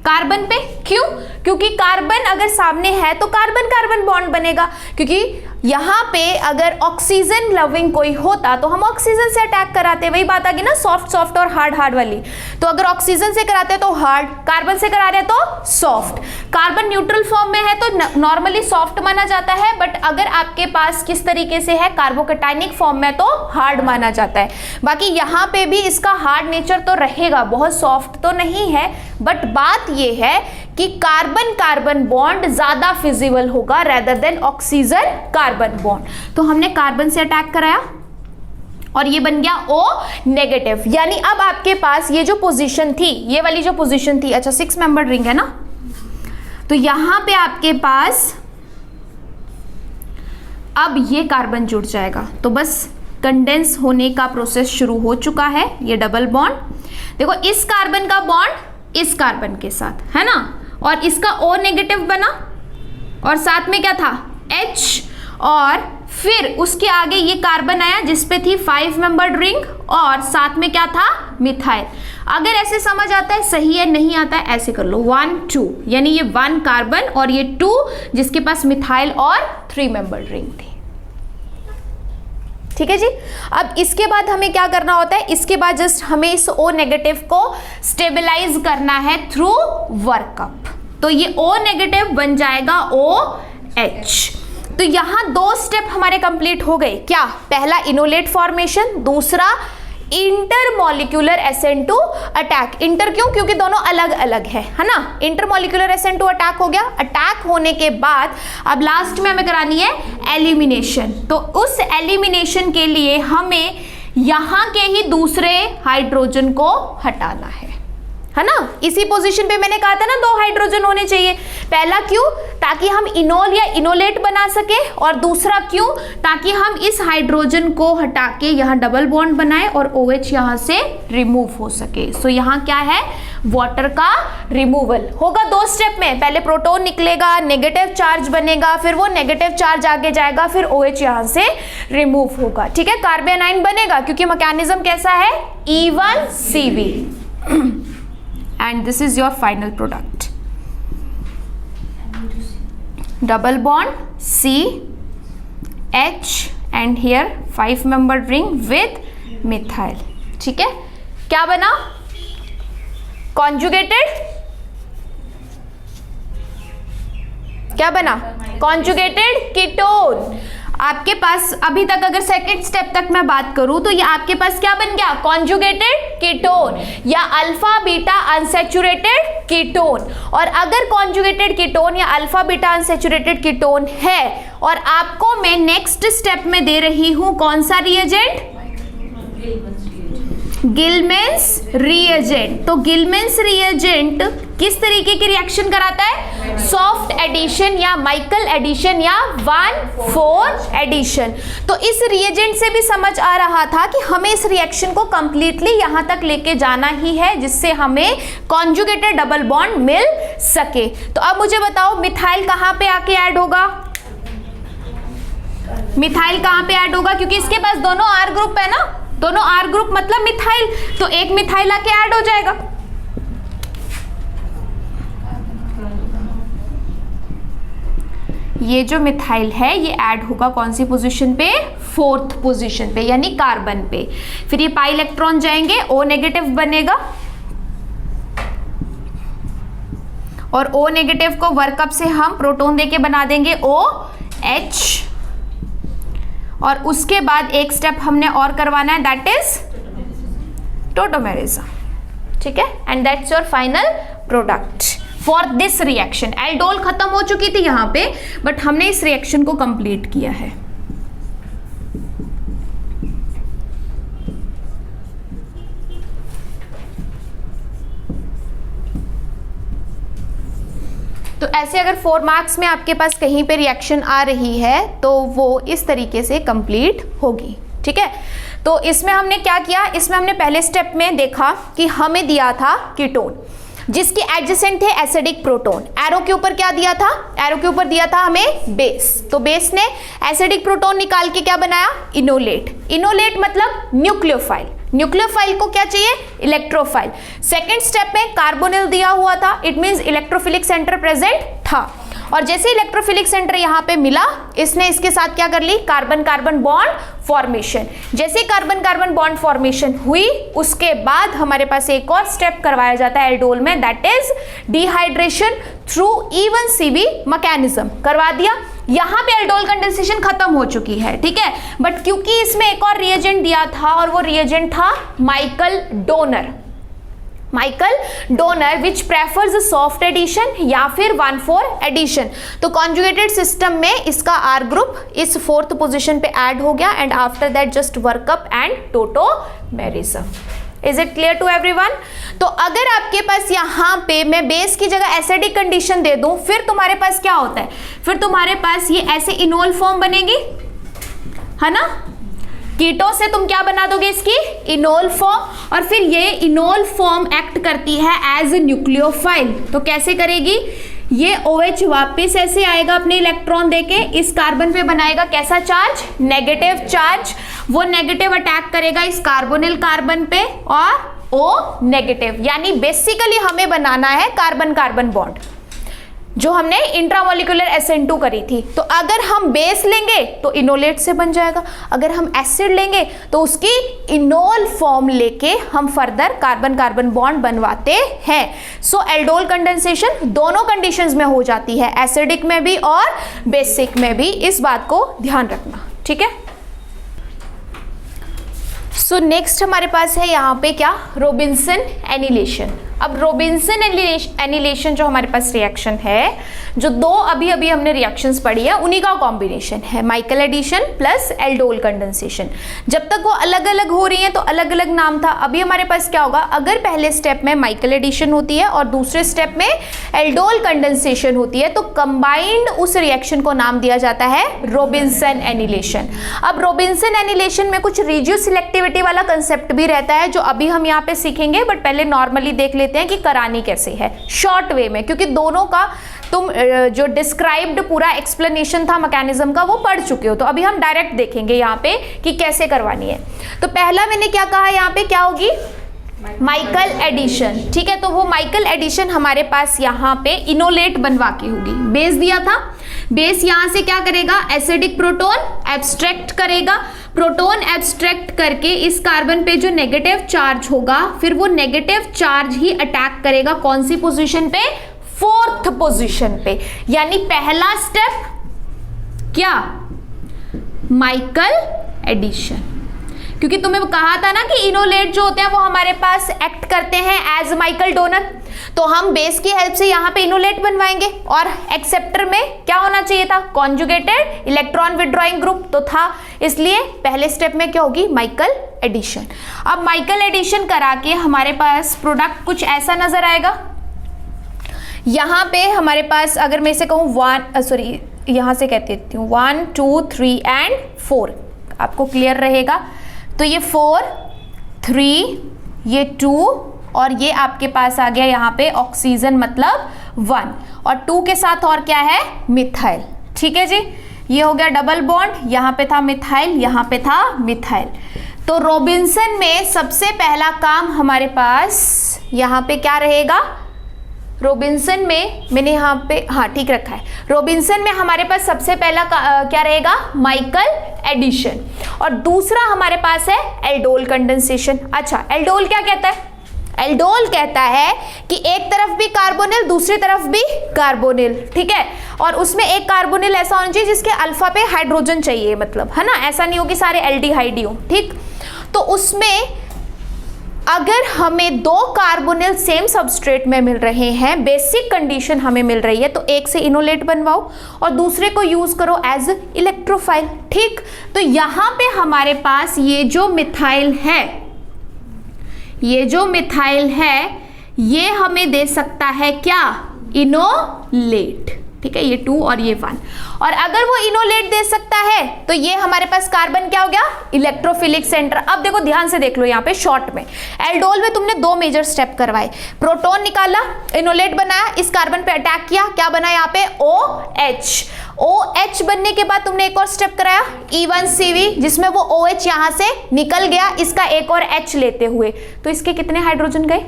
कार्बन पे। क्यों, क्योंकि कार्बन अगर सामने है तो कार्बन कार्बन बॉन्ड बनेगा, क्योंकि यहाँ पे अगर ऑक्सीजन लविंग कोई होता तो हम ऑक्सीजन से अटैक कराते, वही बात आ गई ना, सॉफ्ट सॉफ्ट और हार्ड हार्ड वाली। तो अगर ऑक्सीजन से कराते तो हार्ड, कार्बन से करा रहे तो सॉफ्ट। कार्बन न्यूट्रल फॉर्म में है तो नॉर्मली सॉफ्ट माना जाता है, बट अगर आपके पास किस तरीके से है कार्बोकैटायनिक फॉर्म में तो हार्ड माना जाता है। बाकी यहाँ पे भी इसका हार्ड नेचर तो रहेगा, बहुत सॉफ्ट तो नहीं है, बट बात ये है कि कार्बन कार्बन बॉन्ड ज्यादा फिजिबल होगा rather than oxygen carbon bond. तो हमने कार्बन से अटैक कराया और ये बन गया O नेगेटिव। यानी अब आपके पास ये जो पोजीशन थी, ये वाली जो पोजीशन थी, अच्छा 6 मेंबर रिंग है ना, तो यहां पे आपके पास अब ये कार्बन जुड़ जाएगा। तो बस कंडेंस होने का प्रोसेस शुरू हो चुका है। ये डबल बॉन्ड देखो, इस कार्बन का बॉन्ड इस कार्बन के साथ है ना, और इसका O नेगेटिव बना और साथ में क्या था H, और फिर उसके आगे ये कार्बन आया जिस पे थी 5 मेंबर्ड रिंग और साथ में क्या था मिथाइल। अगर ऐसे समझ आता है सही है, नहीं आता है ऐसे कर लो 1 2, यानी ये 1 कार्बन और ये 2 जिसके पास मिथाइल और 3 मेंबर्ड रिंग थी। ठीक है जी। अब इसके बाद हमें क्या करना होता है, इसके बाद जस्ट हमें इस O नेगेटिव को स्टेबलाइज करना है थ्रू वर्कअप। तो ये O नेगेटिव बन जाएगा OH। तो यहां 2 स्टेप हमारे कंप्लीट हो गए। क्या, पहला इनोलेट फॉर्मेशन, दूसरा इंटरमॉलिक्यूलर SN2 अटैक। इंटर क्यों, क्योंकि दोनों अलग अलग है ना। इंटरमॉलिक्यूलर SN2 अटैक हो गया। अटैक होने के बाद अब लास्ट में हमें करानी है एलिमिनेशन। तो उस एलिमिनेशन के लिए हमें यहां के ही दूसरे हाइड्रोजन को हटाना है ना। इसी पोजीशन पे मैंने कहा था ना 2 हाइड्रोजन होने चाहिए। पहला क्यों, ताकि हम इनोल या इनोलेट बना सके, और दूसरा क्यों, ताकि हम इस हाइड्रोजन को हटा के यहाँ डबल बॉन्ड बनाए और OH यहाँ से रिमूव हो सके। सो यहाँ क्या है, वाटर का रिमूवल होगा 2 स्टेप में। पहले प्रोटॉन निकलेगा, नेगेटिव चार्ज बनेगा, फिर वो नेगेटिव चार्ज आगे जाएगा, फिर OH यहाँ से रिमूव होगा। ठीक है, कार्बन आयन बनेगा क्योंकि मैकेनिज्म कैसा है, E1CV। And this is your final product. Double bond C H and here 5 membered ring with methyl. ठीक है, क्या बना, conjugated, क्या बना, conjugated ketone। आपके पास अभी तक अगर सेकंड स्टेप तक मैं बात करूं तो ये आपके पास क्या बन गया, कॉन्जुगेटेड कीटोन या अल्फा बीटा अनसैचुरेटेड कीटोन। और अगर कॉन्जुगेटेड कीटोन या अल्फा बीटा अनसैचुरेटेड कीटोन है और आपको मैं नेक्स्ट स्टेप में दे रही हूं कौन सा रिएजेंट, गिलमेंस रिएजेंट। तो गिलमेंस रिएजेंट किस तरीके की रिएक्शन कराता है, सॉफ्ट एडिशन या माइकल एडिशन या 1,4 एडिशन। तो इस रिएजेंट से भी समझ आ रहा था कि हमें इस रिएक्शन को कंप्लीटली यहां तक लेके जाना ही है जिससे हमें कॉन्जुगेटेड डबल बॉन्ड मिल सके। तो अब मुझे बताओ मिथाइल कहां पे आके ऐड होगा, मिथाइल कहां पे ऐड होगा, क्योंकि इसके पास दोनों आर ग्रुप है ना, दोनों आर ग्रुप मतलब मिथाइल, तो एक मिथाइल आके ऐड हो जाएगा। ये जो मिथाइल है ये ऐड होगा कौन सी पोजीशन पे, 4th पोजीशन पे यानी कार्बन पे। फिर ये पाई इलेक्ट्रॉन जाएंगे, O नेगेटिव बनेगा और O नेगेटिव को वर्कअप से हम प्रोटॉन देके बना देंगे OH। और उसके बाद एक स्टेप हमने और करवाना है, दैट इज टोटोमेरिज्म, ठीक है, and that's your final product for this reaction. Aldol खत्म हो चुकी थी यहां पे, बट हमने इस रिएक्शन को कंप्लीट किया है। तो ऐसे अगर 4 मार्क्स में आपके पास कहीं पे रिएक्शन आ रही है तो वो इस तरीके से कंप्लीट होगी, ठीक है। तो इसमें हमने क्या किया, इसमें हमने पहले स्टेप में देखा कि हमें दिया था कीटोन जिसकी एडजेसेंट थे एसिडिक प्रोटॉन। एरो के ऊपर क्या दिया था, एरो के ऊपर दिया था हमें बेस। तो बेस ने एसिडिक प्रोटॉन निकाल के क्या बनाया, इनोलेट। इनोलेट मतलब न्यूक्लियोफाइल। न्यूक्लियोफाइल को क्या चाहिए, इलेक्ट्रोफाइल। सेकेंड स्टेप में कार्बोनिल दिया हुआ था, it means electrophilic centre present था। और जैसे इलेक्ट्रोफिलिक सेंटर यहाँ पे मिला, इसने इसके साथ क्या कर ली, कार्बन कार्बन बॉन्ड फॉर्मेशन। जैसे कार्बन कार्बन बॉन्ड फॉर्मेशन हुई उसके बाद हमारे पास एक और स्टेप करवाया जाता है एल्डोल में, that is dehydration through even CV mechanism करवा दिया। यहां पे एल्डोल कंडेंसेशन खत्म हो चुकी है, ठीक है, बट क्योंकि इसमें एक और रिएजेंट दिया था और वो रिएजेंट था माइकल डोनर। माइकल डोनर विच प्रेफर्स सॉफ्ट एडिशन या फिर 1,4 एडिशन। तो कॉन्जुगेटेड सिस्टम में इसका आर ग्रुप इस 4th पोजीशन पे ऐड हो गया and after that just workup and tautomerism. Is it clear to everyone? तो अगर आपके पास यहाँ पे मैं बेस की जगह एसिडिक कंडीशन दे दूं, फिर तुम्हारे पास क्या होता है, फिर तुम्हारे पास ये ऐसे इनोल फॉर्म बनेगी, है ना। कीटो से तुम क्या बना दोगे, इसकी इनोल फॉर्म। और फिर ये इनोल फॉर्म एक्ट करती है एज ए न्यूक्लियोफाइल। तो कैसे करेगी, ये OH वापस ऐसे आएगा अपने इलेक्ट्रॉन देके, इस कार्बन पे बनाएगा कैसा चार्ज, नेगेटिव चार्ज। वो नेगेटिव अटैक करेगा इस कार्बोनिल कार्बन पे और O नेगेटिव, यानी बेसिकली हमें बनाना है कार्बन कार्बन बॉन्ड जो हमने इंट्रामोलिकुलर SN2 करी थी। तो अगर हम बेस लेंगे तो इनोलेट से बन जाएगा, अगर हम एसिड लेंगे तो उसकी इनोल फॉर्म लेके हम फर्दर कार्बन कार्बन बॉन्ड बनवाते हैं। सो एल्डोल कंडेंसेशन दोनों कंडीशंस में हो जाती है, एसिडिक में भी और बेसिक में भी, इस बात को ध्यान रखना, ठीक है। सो नेक्स्ट हमारे पास है यहाँ पे क्या, रोबिन्सन एनिलेशन। अब रोबिन्सन एनिलेशन जो हमारे पास रिएक्शन है, जो दो अभी अभी हमने रिएक्शंस पढ़ी है उन्हीं का कॉम्बिनेशन है, Michael addition plus aldol condensation. जब तक वो अलग अलग हो रही हैं तो अलग अलग नाम था। अभी हमारे पास क्या होगा, अगर पहले स्टेप में माइकल एडिशन होती है और दूसरे स्टेप में एल्डोल कंडेंसेशन होती है तो कंबाइंड उस रिएक्शन को नाम दिया जाता है रोबिन्सन एनिलेशन। अब रोबिन्सन एनिलेशन में कुछ रेडियो सिलेक्टिविटी वाला कंसेप्ट भी रहता है जो अभी हम यहाँ पे सीखेंगे, बट पहले नॉर्मली देख लेते हैं कि करानी कैसे है शॉर्ट वे में, क्योंकि दोनों का तुम जो डिस्क्राइब्ड पूरा एक्सप्लेनेशन था मैकेनिज्म का वो पढ़ चुके हो। तो अभी हम डायरेक्ट देखेंगे यहाँ पे कि कैसे करवानी है। तो पहला मैंने क्या कहा, यहाँ पे क्या होगी, माइकल एडिशन, ठीक है। तो वो माइकल एडिशन हमारे पास यहाँ पे इनोलेट बनवा के होगी। बेस दिया था, बेस यहाँ से क्या करेगा, एसिडिक प्रोटॉन एब्स्ट्रैक्ट करेगा, प्रोटॉन एब्स्ट्रैक्ट करके इस कार्बन पे जो नेगेटिव चार्ज होगा फिर वो नेगेटिव चार्ज ही अटैक करेगा कौन सी पोजीशन पे, 4th पोजीशन पे। यानी पहला स्टेप क्या, माइकल एडिशन, क्योंकि तुम्हें कहा था ना कि इनोलेट जो होते हैं वो हमारे पास एक्ट करते हैं एज माइकल डोनर, तो हम बेस की हेल्प से यहाँ पे इनोलेट बनवाएंगे। और एक्सेप्टर में क्या होना चाहिए था, कॉन्जुगेटेड इलेक्ट्रॉन विड्रॉइंग ग्रुप तो था, इसलिए पहले स्टेप में क्या होगी, माइकल एडिशन। अब माइकल एडिशन करा के हमारे पास प्रोडक्ट कुछ ऐसा नजर आएगा। यहाँ पे हमारे पास अगर मैं इसे कहूँ यहाँ से कहती हूँ 1 2 3 एंड 4, आपको क्लियर रहेगा। तो ये 4 3 ये 2 और ये आपके पास आ गया यहाँ पे ऑक्सीजन मतलब 1 और 2 के साथ और क्या है, मिथाइल। ठीक है जी, ये हो गया डबल बॉन्ड, यहाँ पे था मिथाइल, यहाँ पे था मिथाइल। तो रॉबिन्सन में सबसे पहला काम हमारे पास यहाँ पे क्या रहेगा, रॉबिन्सन में मैंने यहाँ पे हाँ ठीक रखा है, रॉबिन्सन में हमारे पास सबसे पहला क्या रहेगा, माइकल एडिशन। और दूसरा हमारे पास है एल्डोल कंडेंसेशन। अच्छा, एल्डोल क्या कहता है, एल्डोल कहता है कि एक तरफ भी कार्बोनिल दूसरी तरफ भी कार्बोनिल, ठीक है, और उसमें एक कार्बोनिल ऐसा होना चाहिए जिसके अल्फा पे हाइड्रोजन चाहिए, मतलब है ना, ऐसा नहीं हो कि सारे एल्डिहाइड ही हो। ठीक, तो उसमें अगर हमें 2 कार्बोनिल सेम सबस्ट्रेट में मिल रहे हैं, बेसिक कंडीशन हमें मिल रही है, तो एक से इनोलेट बनवाओ और दूसरे को यूज करो एज इलेक्ट्रोफाइल। ठीक, तो यहां पे हमारे पास ये जो मिथाइल है, ये जो मिथाइल है ये हमें दे सकता है क्या, इनोलेट। ठीक है, ये 2 और ये 1, और अगर वो इनोलेट दे सकता है तो ये हमारे पास कार्बन क्या हो गया, इलेक्ट्रोफिलिक सेंटर। अब देखो ध्यान से देख लो, यहाँ पे शॉर्ट में एल्डोल में तुमने 2 मेजर स्टेप करवाए, प्रोटॉन निकाला, इनोलेट बनाया, इस कार्बन पे अटैक किया, क्या बना यहाँ पे OH। OH बनने के बाद तुमने एक और स्टेप कराया E1CV, जिसमें वो OH यहाँ से निकल गया, इसका एक और H लेते हुए, तो इसके कितने हाइड्रोजन गए,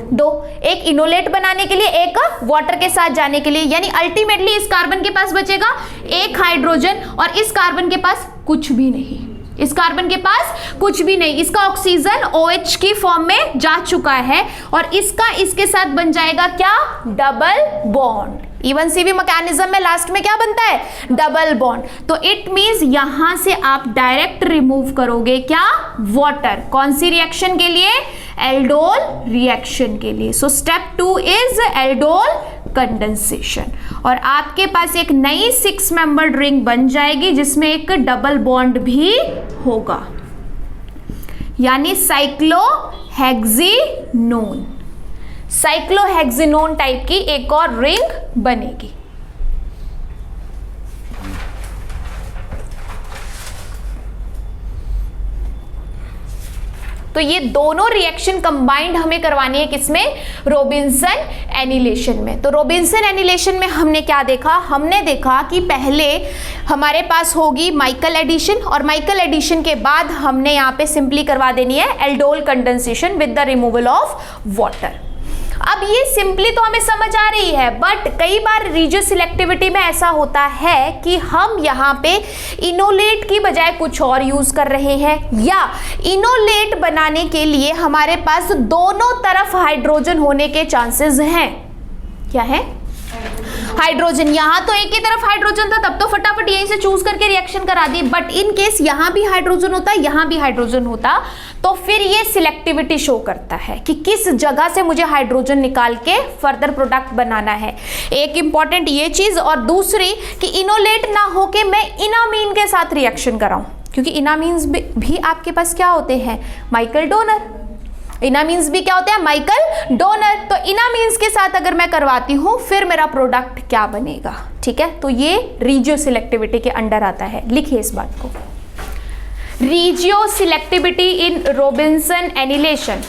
2, एक इनोलेट बनाने के लिए, एक वाटर के साथ जाने के लिए, यानी अल्टीमेटली इस कार्बन के पास बचेगा 1 हाइड्रोजन और इस कार्बन के पास कुछ भी नहीं, इस कार्बन के पास कुछ भी नहीं, इसका ऑक्सीजन OH की फॉर्म में जा चुका है और इसका इसके साथ बन जाएगा क्या, डबल बॉन्ड। E1CV मैकेनिज्म में लास्ट में क्या बनता है, डबल बॉन्ड। तो इट मींस यहां से आप डायरेक्ट रिमूव करोगे क्या, वाटर, कौन सी रिएक्शन के लिए, एल्डोल रिएक्शन के लिए। So step 2 is aldol condensation, और आपके पास एक नई 6 मेंबर्ड रिंग बन जाएगी जिसमें एक डबल बॉन्ड भी होगा, यानी साइक्लोहेक्सिनोन, साइक्लोहेक्सिनोन टाइप की एक और रिंग बनेगी। तो ये दोनों रिएक्शन कंबाइंड हमें करवानी है किसमें, रॉबिन्सन एनिलेशन में। तो रॉबिन्सन एनिलेशन में हमने क्या देखा, हमने देखा कि पहले हमारे पास होगी माइकल एडिशन और माइकल एडिशन के बाद हमने यहाँ पे सिंपली करवा देनी है aldol condensation with the removal of water. अब ये सिंपली तो हमें समझ आ रही है, बट कई बार रिजियो सिलेक्टिविटी में ऐसा होता है कि हम यहाँ पे इनोलेट की बजाय कुछ और यूज कर रहे हैं, या इनोलेट बनाने के लिए हमारे पास दोनों तरफ हाइड्रोजन होने के चांसेस हैं। क्या है, हाइड्रोजन, यहां तो एक ही तरफ हाइड्रोजन था तब तो फटाफट यहीं से चूज करके रिएक्शन करा दी, बट इन केस यहां भी हाइड्रोजन होता, यहां भी हाइड्रोजन होता, तो फिर ये सिलेक्टिविटी शो करता है कि किस जगह से मुझे हाइड्रोजन निकाल के फर्दर प्रोडक्ट बनाना है। एक इंपॉर्टेंट ये चीज, और दूसरी कि इनोलेट ना होके मैं इनामीन के साथ रिएक्शन कराऊं, क्योंकि इनामीन्स भी आपके पास क्या होते हैं, माइकल डोनर। इनामीन्स भी क्या होते हैं, माइकल डोनर। तो इनामीन्स के साथ अगर मैं करवाती हूं फिर मेरा प्रोडक्ट क्या बनेगा, ठीक है। तो ये रिजियो सिलेक्टिविटी के अंडर आता है, लिखिए इस बात को, regioselectivity in Robinson annulation.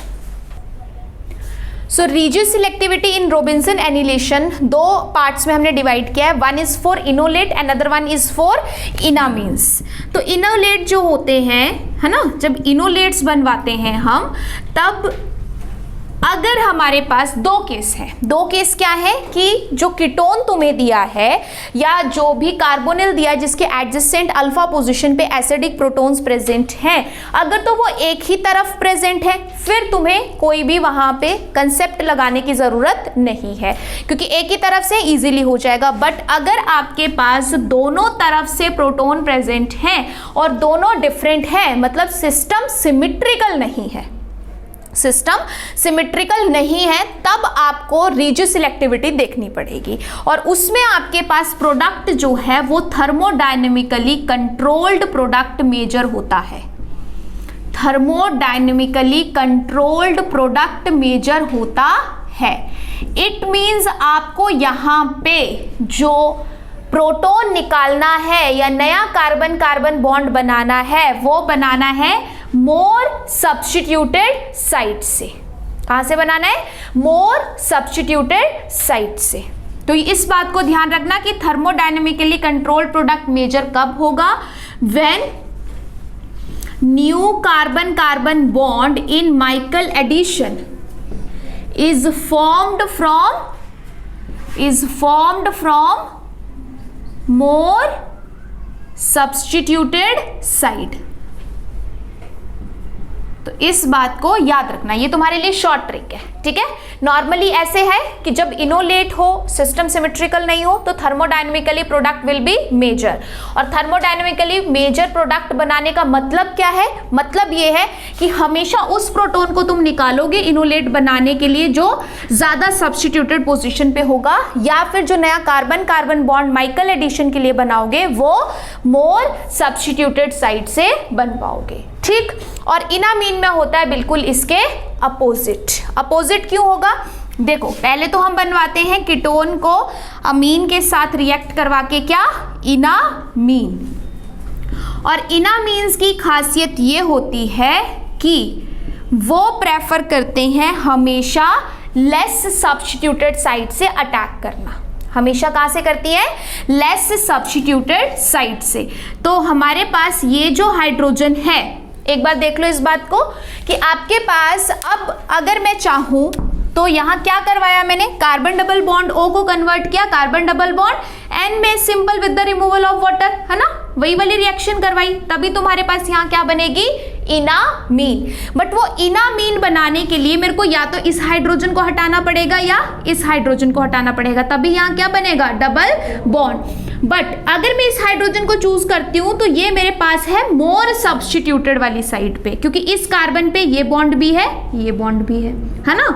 So regioselectivity in Robinson annulation 2 parts में हमने डिवाइड किया है, one is for enolate and other one is for enamines. तो इनोलेट जो होते हैं, है ना, जब इनोलेट्स बनवाते हैं हम, तब अगर हमारे पास दो केस हैं, दो केस क्या है कि जो कीटोन तुम्हें दिया है या जो भी कार्बोनिल दिया है जिसके एडजेसेंट अल्फा पोजीशन पे एसिडिक प्रोटॉन्स प्रेजेंट हैं, अगर तो वो एक ही तरफ प्रेजेंट है फिर तुम्हें कोई भी वहां पे कंसेप्ट लगाने की जरूरत नहीं है क्योंकि एक ही तरफ से इजीली हो जाएगा। बट अगर आपके पास दोनों तरफ से प्रोटॉन प्रेजेंट हैं और दोनों डिफरेंट हैं, मतलब सिस्टम सिमेट्रिकल नहीं है, सिस्टम सिमेट्रिकल नहीं है, तब आपको रिजिड सिलेक्टिविटी देखनी पड़ेगी और उसमें आपके पास प्रोडक्ट जो है वो थर्मोडायनेमिकली कंट्रोल्ड प्रोडक्ट मेजर होता है। थर्मोडायनेमिकली कंट्रोल्ड प्रोडक्ट मेजर होता है। इट मींस आपको यहां पे जो प्रोटॉन निकालना है या नया कार्बन कार्बन बॉन्ड बनाना है वो बनाना है मोर सब्स्टिट्यूटेड साइड से। कहां से बनाना है? मोर सब्स्टिट्यूटेड साइड से। तो इस बात को ध्यान रखना कि थर्मोडायनेमिकली कंट्रोल्ड प्रोडक्ट मेजर कब होगा? When new carbon carbon bond in Michael addition is formed from more substituted side। तो इस बात को याद रखना, ये तुम्हारे लिए शॉर्ट ट्रिक है, ठीक है। नॉर्मली ऐसे है कि जब इनोलेट हो, सिस्टम सिमेट्रिकल नहीं हो, तो thermodynamically product will be major. और थर्मोडायनेमिकली मेजर प्रोडक्ट बनाने का मतलब क्या है? मतलब ये है कि हमेशा उस प्रोटॉन को तुम निकालोगे इनोलेट बनाने के लिए जो ज्यादा सब्स्टिट्यूटेड पोजीशन पे होगा, या फिर जो नया carbon carbon bond Michael addition के लिए बनाओगे वो मोर सब्स्टिट्यूटेड साइड से बन पाओगे, ठीक। और इनामीन में होता है बिल्कुल इसके अपोजिट। अपोजिट क्यों होगा? देखो, पहले तो हम बनवाते हैं कीटोन को अमीन के साथ रिएक्ट करवा के, क्या? इनामीन। और इनामीन्स की खासियत ये होती है कि वो प्रेफर करते हैं हमेशा लेस सब्स्टिट्यूटेड साइड से अटैक करना। हमेशा कहां से करती है? लेस सब्स्टिट्यूटेड साइड से। तो हमारे पास ये जो हाइड्रोजन है, एक बार देख लो इस बात को कि आपके पास अब अगर मैं चाहूं तो यहां क्या करवाया मैंने? कार्बन डबल बॉन्ड O को कन्वर्ट किया कार्बन डबल बॉन्ड N में, simple with the removal of water, है ना, वही वाली रिएक्शन करवाई, तभी तुम्हारे पास यहां क्या बनेगी? इनामीन। बट वो इनामीन बनाने के लिए मेरे को या तो इस हाइड्रोजन को हटाना पड़ेगा या इस हाइड्रोजन को हटाना पड़ेगा, तभी यहां क्या बनेगा? Double bond. बट अगर मैं इस हाइड्रोजन को चूज करती हूं तो ये मेरे पास है मोर सब्स्टिट्यूटेड वाली साइड पे, क्योंकि इस कार्बन पे ये बॉन्ड भी है, ये बॉन्ड भी है ना।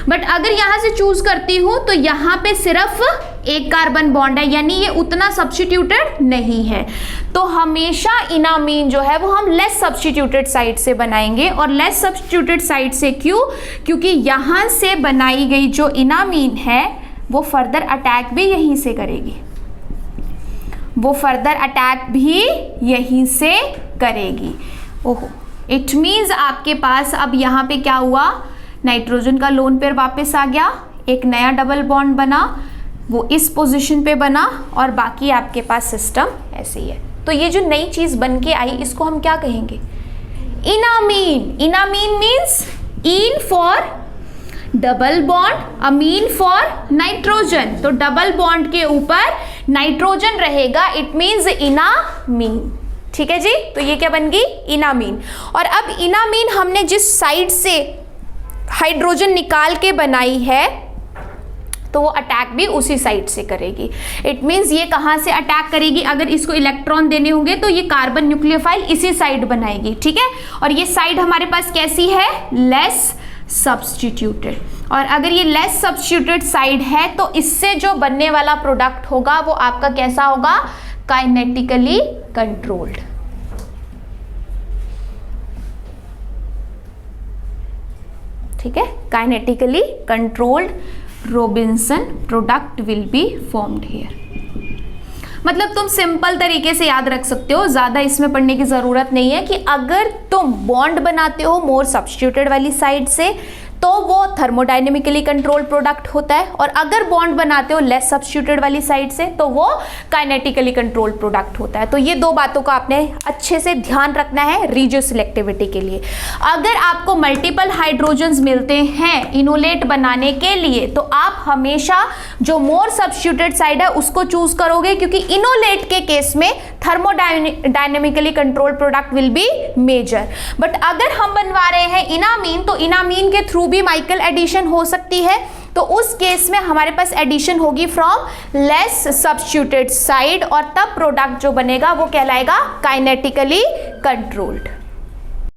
बट अगर यहां से चूज करती हूं तो यहां पे सिर्फ एक कार्बन बॉन्ड है, यानी ये उतना सब्स्टिट्यूटेड नहीं है। तो हमेशा इनामीन जो है वो हम लेस सब्स्टिट्यूटेड साइड से बनाएंगे। और लेस सब्स्टिट्यूटेड साइड से क्यों? क्योंकि यहां से बनाई गई जो इनामीन है वो फर्दर अटैक भी यहीं से करेगी, वो फर्दर अटैक भी यहीं से करेगी। ओहो, इट मीन्स आपके पास अब यहाँ पे क्या हुआ? नाइट्रोजन का लोन पेयर वापस आ गया, एक नया डबल बॉन्ड बना, वो इस पोजीशन पे बना और बाकी आपके पास सिस्टम ऐसे ही है। तो ये जो नई चीज बन के आई इसको हम क्या कहेंगे? Enamine. Enamine means ene for double bond, amine for nitrogen. तो डबल बॉन्ड के ऊपर नाइट्रोजन रहेगा, इट मीन्स इनामीन, ठीक है जी। तो ये क्या बन गई? इनामीन। और अब इनामीन हमने जिस साइड से हाइड्रोजन निकाल के बनाई है तो वो अटैक भी उसी साइड से करेगी। इट मीन्स ये कहाँ से अटैक करेगी? अगर इसको इलेक्ट्रॉन देने होंगे तो ये कार्बन न्यूक्लियोफाइल इसी साइड बनाएगी, ठीक है। और ये साइड हमारे पास कैसी है? Less substituted. और अगर ये लेस सब्स्टिट्यूटेड साइड है तो इससे जो बनने वाला प्रोडक्ट होगा वो आपका कैसा होगा? Kinetically controlled. ठीक है, kinetically controlled Robinson product will be formed here. मतलब तुम सिंपल तरीके से याद रख सकते हो, ज्यादा इसमें पढ़ने की जरूरत नहीं है कि अगर तुम बॉन्ड बनाते हो मोर सब्स्टिट्यूटेड वाली साइड से तो वो थर्मोडायनेमिकली कंट्रोल प्रोडक्ट होता है, और अगर बॉन्ड बनाते हो लेस सब्स्टिट्यूटेड वाली साइड से तो वो काइनेटिकली कंट्रोल प्रोडक्ट होता है। तो ये दो बातों का आपने अच्छे से ध्यान रखना है रिजियो सिलेक्टिविटी के लिए। अगर आपको मल्टीपल हाइड्रोजन्स मिलते हैं इनोलेट बनाने के लिए तो आप हमेशा जो मोर सब्स्टिट्यूटेड साइड है उसको चूज करोगे, क्योंकि इनोलेट के केस में thermodynamically control product will be major. But अगर हम बनवा रहे हैं इनामीन तो इनामीन के थ्रू भी माइकल एडिशन हो सकती है, तो उस केस में हमारे पास एडिशन होगी फ्रॉम लेस सब्स्टिट्यूटेड साइड, और तब प्रोडक्ट जो बनेगा वो कहलाएगा काइनेटिकली कंट्रोल्ड।